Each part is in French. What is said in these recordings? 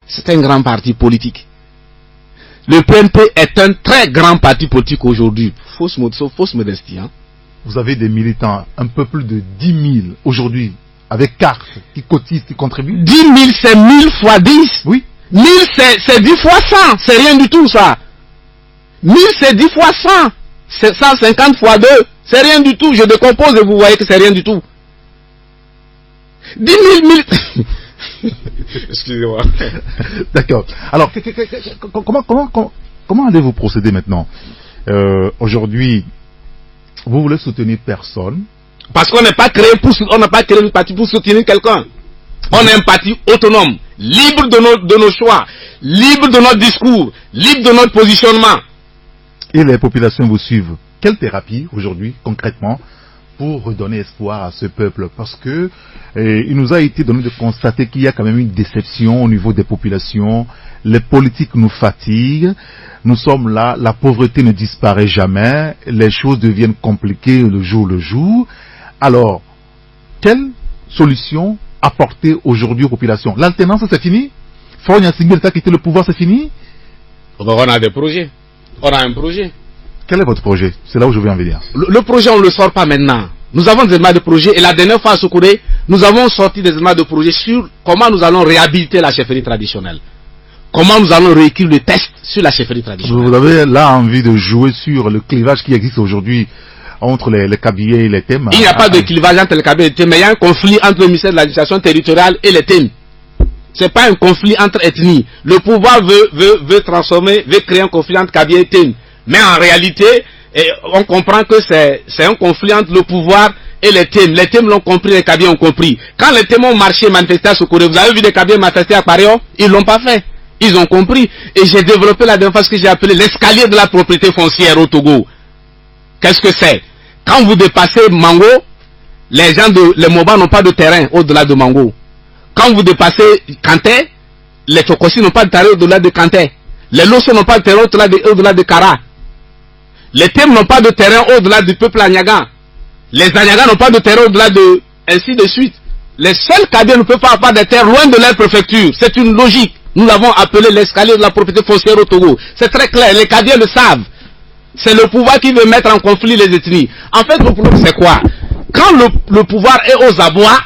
C'est un grand parti politique. Le PNP est un très grand parti politique aujourd'hui. Fausse modestie. Hein. Vous avez des militants, un peu plus de 10 000 aujourd'hui, avec carte, qui cotisent, qui contribuent. 10 000, c'est 1000 fois 10. Oui. 1000, c'est 10 fois 100. C'est rien du tout, ça. 1000, c'est 10 fois 100. C'est 150 fois 2. C'est rien du tout. Je décompose et vous voyez que c'est rien du tout. 10 000 Excusez-moi. D'accord. Alors, comment allez-vous procéder maintenant? Aujourd'hui, vous voulez soutenir personne. Parce qu'on n'a pas créé le parti pour soutenir quelqu'un. On est un parti autonome, libre de nos choix, libre de notre discours, libre de notre positionnement. Et les populations vous suivent. Quelle thérapie aujourd'hui, concrètement, pour redonner espoir à ce peuple? Parce que il nous a été donné de constater qu'il y a quand même une déception au niveau des populations. Les politiques nous fatiguent. Nous sommes là, la pauvreté ne disparaît jamais. Les choses deviennent compliquées le jour. Alors, quelle solution apporter aujourd'hui aux populations? L'alternance, c'est fini? Fogna Singulta quitter le pouvoir, c'est fini? On a des projets. On a un projet. Quel est votre projet? C'est là où je veux en venir. Le projet, on ne le sort pas maintenant. Nous avons des éléments de projet et la dernière fois à Sokoré, nous avons sorti des éléments de projet sur comment nous allons réhabiliter la chefferie traditionnelle. Comment nous allons réécrire le test sur la chefferie traditionnelle. Vous avez là envie de jouer sur le clivage qui existe aujourd'hui entre les Kabiyé et les Thèmes. Il n'y a pas de clivage entre les Kabiyé et les Thèmes, mais il y a un conflit entre le ministère de l'administration territoriale et les Thèmes. C'est pas un conflit entre ethnies. Le pouvoir veut créer un conflit entre Kabiyé et Thèmes. Mais en réalité, on comprend que c'est un conflit entre le pouvoir et les Thèmes. Les Thèmes l'ont compris, les Kabiyé ont compris. Quand les Thèmes ont marché, manifesté à Sokoré, vous avez vu des Kabiyé manifester à Paréo? Ils l'ont pas fait. Ils ont compris. Et j'ai développé la dernière fois ce que j'ai appelé l'escalier de la propriété foncière au Togo. Qu'est-ce que c'est? Quand vous dépassez Mango, les Moba n'ont pas de terrain au-delà de Mango. Quand vous dépassez Kanté, les Tokossi n'ont pas de terrain au-delà de Kanté. Les Losso n'ont pas de terrain au-delà de Kara. Les Thèmes n'ont pas de terrain au-delà du peuple Anyaga. Les Anyaga n'ont pas de terrain au-delà de... ainsi de suite. Les seuls Kabiyé ne peuvent pas avoir des terres loin de leur préfecture. C'est une logique. Nous l'avons appelé l'escalier de la propriété foncière au Togo. C'est très clair. Les Kabiyé le savent. C'est le pouvoir qui veut mettre en conflit les ethnies. En fait, le problème c'est quoi? Quand le pouvoir est aux abois,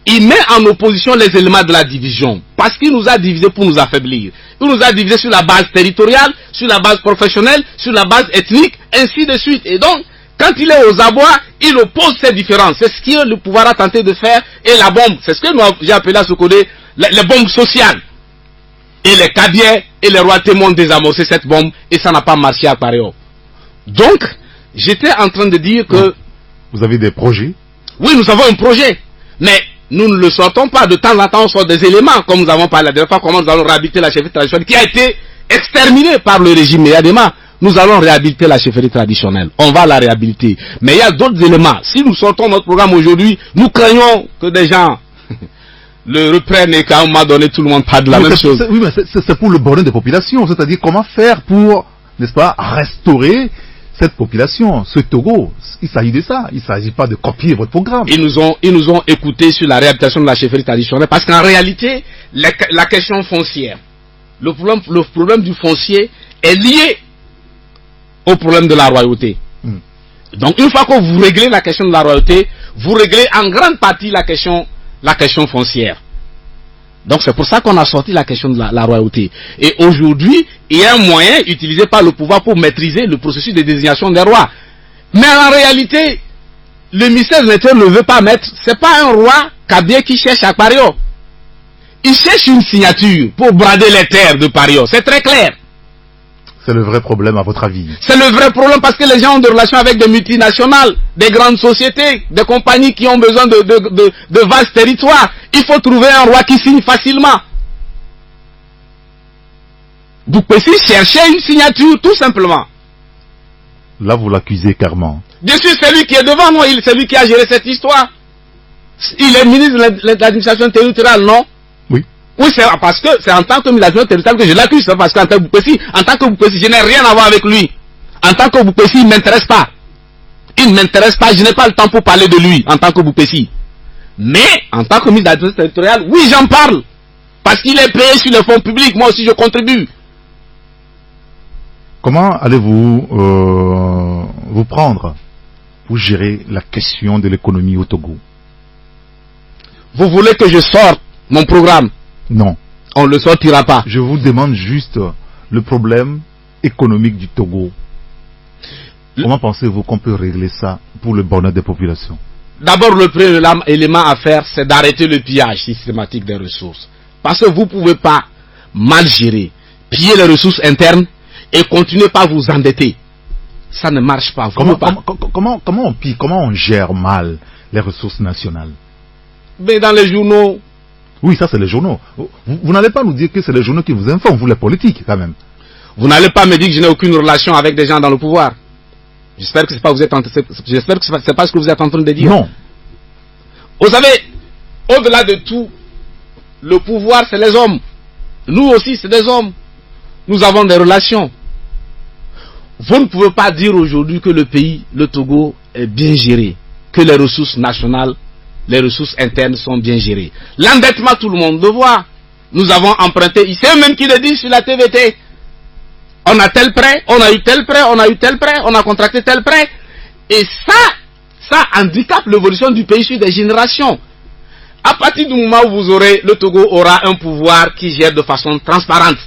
il met en opposition les éléments de la division. Parce qu'il nous a divisés pour nous affaiblir. Il nous a divisés sur la base territoriale, sur la base professionnelle, sur la base ethnique, ainsi de suite. Et donc, quand il est aux abois, il oppose ces différences. C'est ce que le pouvoir a tenté de faire. Et la bombe, c'est ce que j'ai appelé à Sokoré, les bombes sociales. Et les Kabiyé et les rois Thèmes ont désamorcé cette bombe et ça n'a pas marché à Paréo. Donc, j'étais en train de dire que... Vous avez des projets? Oui, nous avons un projet. Mais nous ne le sortons pas. De temps en temps, on sort des éléments, comme nous avons parlé la dernière fois, comment nous allons réhabiliter la chefferie traditionnelle qui a été exterminée par le régime Yadema. Nous allons réhabiliter la chefferie traditionnelle. On va la réhabiliter. Mais il y a d'autres éléments. Si nous sortons notre programme aujourd'hui, nous craignons que des gens le reprennent et qu'à un moment donné, tout le monde parle de la même chose. Oui, mais c'est pour le bonheur des populations. C'est-à-dire comment faire pour, n'est-ce pas, restaurer cette population, ce Togo. Il s'agit de ça. Il ne s'agit pas de copier votre programme. Ils nous ont écoutés sur la réhabilitation de la chefferie traditionnelle parce qu'en réalité, la question foncière, le problème du foncier est lié au problème de la royauté. Donc une fois que vous réglez la question de la royauté, vous réglez en grande partie la question foncière. Donc c'est pour ça qu'on a sorti la question de la royauté. Et aujourd'hui, il y a un moyen utilisé par le pouvoir pour maîtriser le processus de désignation des rois. Mais en réalité, le ministère de l'Intérieur ne veut pas mettre, c'est pas un roi Kabiyé qui cherche à Paréo. Il cherche une signature pour brader les terres de Paréo. C'est très clair. C'est le vrai problème à votre avis? C'est le vrai problème parce que les gens ont des relations avec des multinationales, des grandes sociétés, des compagnies qui ont besoin de vastes territoires. Il faut trouver un roi qui signe facilement. Boukpessi cherchait une signature tout simplement. Là vous l'accusez clairement. Bien sûr, c'est lui qui est devant moi, c'est lui qui a géré cette histoire. Il est ministre de l'administration territoriale, non? Oui. Oui, c'est parce que c'est en tant que ministre de l'administration territoriale que je l'accuse, c'est parce qu'en tant que Boukpessi, je n'ai rien à voir avec lui. En tant que Boukpessi, il ne m'intéresse pas. Il ne m'intéresse pas, je n'ai pas le temps pour parler de lui en tant que Boukpessi. Mais, en tant que ministre de l'administration territoriale, oui, j'en parle. Parce qu'il est payé sur les fonds publics, moi aussi je contribue. Comment allez-vous vous prendre pour gérer la question de l'économie au Togo? Vous voulez que je sorte mon programme? Non. On ne le sortira pas. Je vous demande juste le problème économique du Togo. Comment pensez-vous qu'on peut régler ça pour le bonheur des populations? D'abord, le premier élément à faire, c'est d'arrêter le pillage systématique des ressources. Parce que vous ne pouvez pas mal gérer, piller les ressources internes et continuer par vous endetter. Ça ne marche pas. Comment on pille, comment on gère mal les ressources nationales? Mais dans les journaux... Oui, ça c'est les journaux. Vous n'allez pas nous dire que c'est les journaux qui vous informent, vous les politiques quand même. Vous n'allez pas me dire que je n'ai aucune relation avec des gens dans le pouvoir. J'espère que c'est pas ce que vous êtes en train de dire. Non. Vous savez, au-delà de tout, le pouvoir c'est les hommes. Nous aussi c'est des hommes. Nous avons des relations. Vous ne pouvez pas dire aujourd'hui que le pays, le Togo, est bien géré, que les ressources nationales, les ressources internes sont bien gérées. L'endettement, tout le monde le voit. Nous avons emprunté, il sait même qui le dit sur la TVT. On a tel prêt, on a eu tel prêt, on a eu tel prêt, on a contracté tel prêt. Et ça handicape l'évolution du pays sur des générations. À partir du moment où le Togo aura un pouvoir qui gère de façon transparente.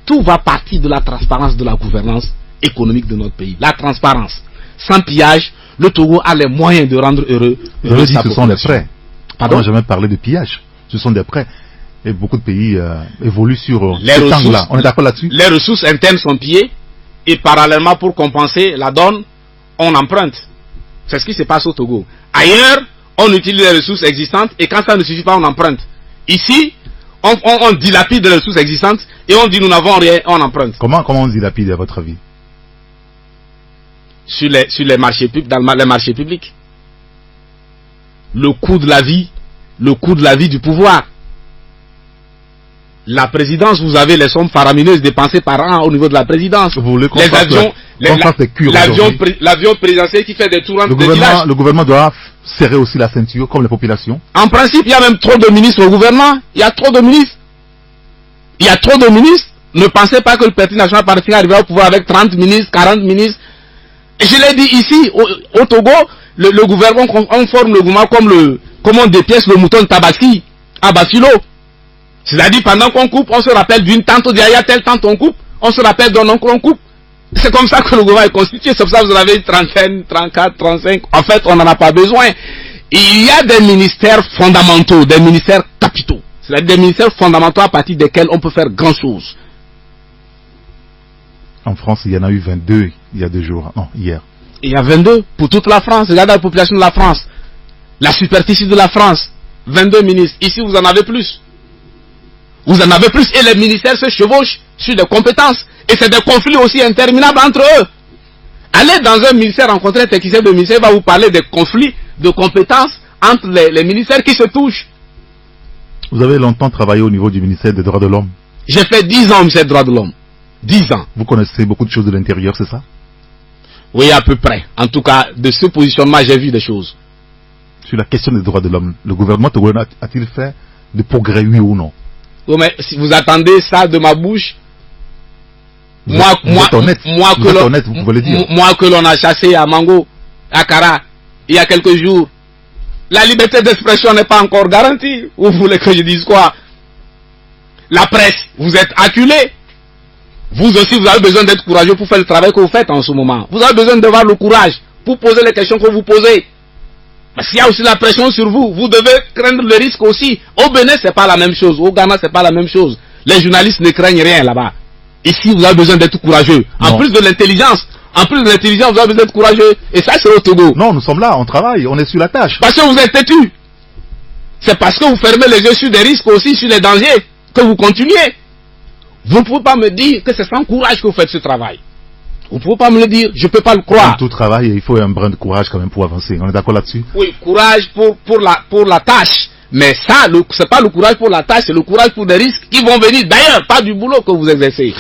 Tout va partir de la transparence de la gouvernance économique de notre pays. La transparence. Sans pillage, le Togo a les moyens de rendre heureux. Je dis, ce sont des prêts. Pardon? On n'a jamais parlé de pillage. Ce sont des prêts. Et beaucoup de pays évoluent sur les cet ressources, angle-là. On est d'accord là-dessus? Les ressources internes sont pillées et parallèlement, pour compenser la donne, on emprunte. C'est ce qui se passe au Togo. Ailleurs, on utilise les ressources existantes et quand ça ne suffit pas, on emprunte. Ici, on dilapide les ressources existantes et on dit nous n'avons rien, on emprunte. Comment on dilapide à votre avis? Sur les marchés publics, dans les marchés publics. Le coût de la vie du pouvoir. La présidence, vous avez les sommes faramineuses dépensées par an au niveau de la présidence. Vous voulez qu'on les avions, l'avion présidentiel qui fait des tours entre des villages. Le gouvernement doit serrer aussi la ceinture comme les populations. En principe, il y a même trop de ministres au gouvernement. Il y a trop de ministres. Il y a trop de ministres. Ne pensez pas que le Parti national parti arrivera au pouvoir avec 30 ministres, 40 ministres. Et je l'ai dit ici, au Togo, le gouvernement, on forme le gouvernement comme on dépièce le mouton de Tabaski à Basilo. C'est-à-dire, pendant qu'on coupe, on se rappelle d'une tante, il y a telle tante on coupe, on se rappelle d'un oncle on coupe. C'est comme ça que le gouvernement est constitué, c'est pour ça que vous avez une trentaine, 34, 35. En fait, on n'en a pas besoin. Il y a des ministères fondamentaux, des ministères capitaux. C'est-à-dire des ministères fondamentaux à partir desquels on peut faire grand chose. En France, il y en a eu 22 il y a 2 jours. Non, hier. Il y a 22 pour toute la France. Regardez la population de la France. La superficie de la France. 22 ministres. Ici, vous en avez plus. Vous en avez plus et les ministères se chevauchent sur des compétences. Et c'est des conflits aussi interminables entre eux. Allez dans un ministère, rencontrer un technicien de ministère, il va vous parler des conflits de compétences entre les ministères qui se touchent. Vous avez longtemps travaillé au niveau du ministère des droits de l'homme. J'ai fait 10 ans au ministère des droits de l'homme. 10 ans. Vous connaissez beaucoup de choses de l'intérieur, c'est ça? Oui, à peu près. En tout cas, de ce positionnement, j'ai vu des choses. Sur la question des droits de l'homme, le gouvernement togolais a-t-il fait de progrès, oui ou non? Oui, mais si vous attendez ça de ma bouche, vous êtes honnête, vous pouvez le dire. Moi que l'on a chassé à Mango, à Kara, il y a quelques jours, la liberté d'expression n'est pas encore garantie. Vous voulez que je dise quoi? La presse, vous êtes acculés. Vous aussi, vous avez besoin d'être courageux pour faire le travail que vous faites en ce moment. Vous avez besoin d'avoir le courage pour poser les questions que vous posez. Parce qu'il y a aussi la pression sur vous. Vous devez craindre le risque aussi. Au Bénin, c'est pas la même chose. Au Ghana, c'est pas la même chose. Les journalistes ne craignent rien là-bas. Ici, vous avez besoin d'être courageux. En plus de l'intelligence. En plus de l'intelligence, vous avez besoin d'être courageux. Et ça, c'est au Togo. Non, nous sommes là, on travaille, on est sur la tâche. Parce que vous êtes têtus. C'est parce que vous fermez les yeux sur des risques aussi, sur les dangers, que vous continuez. Vous ne pouvez pas me dire que c'est sans courage que vous faites ce travail. Vous ne pouvez pas me le dire, je ne peux pas le croire. Dans tout travail, il faut un brin de courage quand même pour avancer. On est d'accord là-dessus? Oui, courage pour la tâche. Mais ça, ce n'est pas le courage pour la tâche, c'est le courage pour des risques qui vont venir. D'ailleurs, pas du boulot que vous exercez.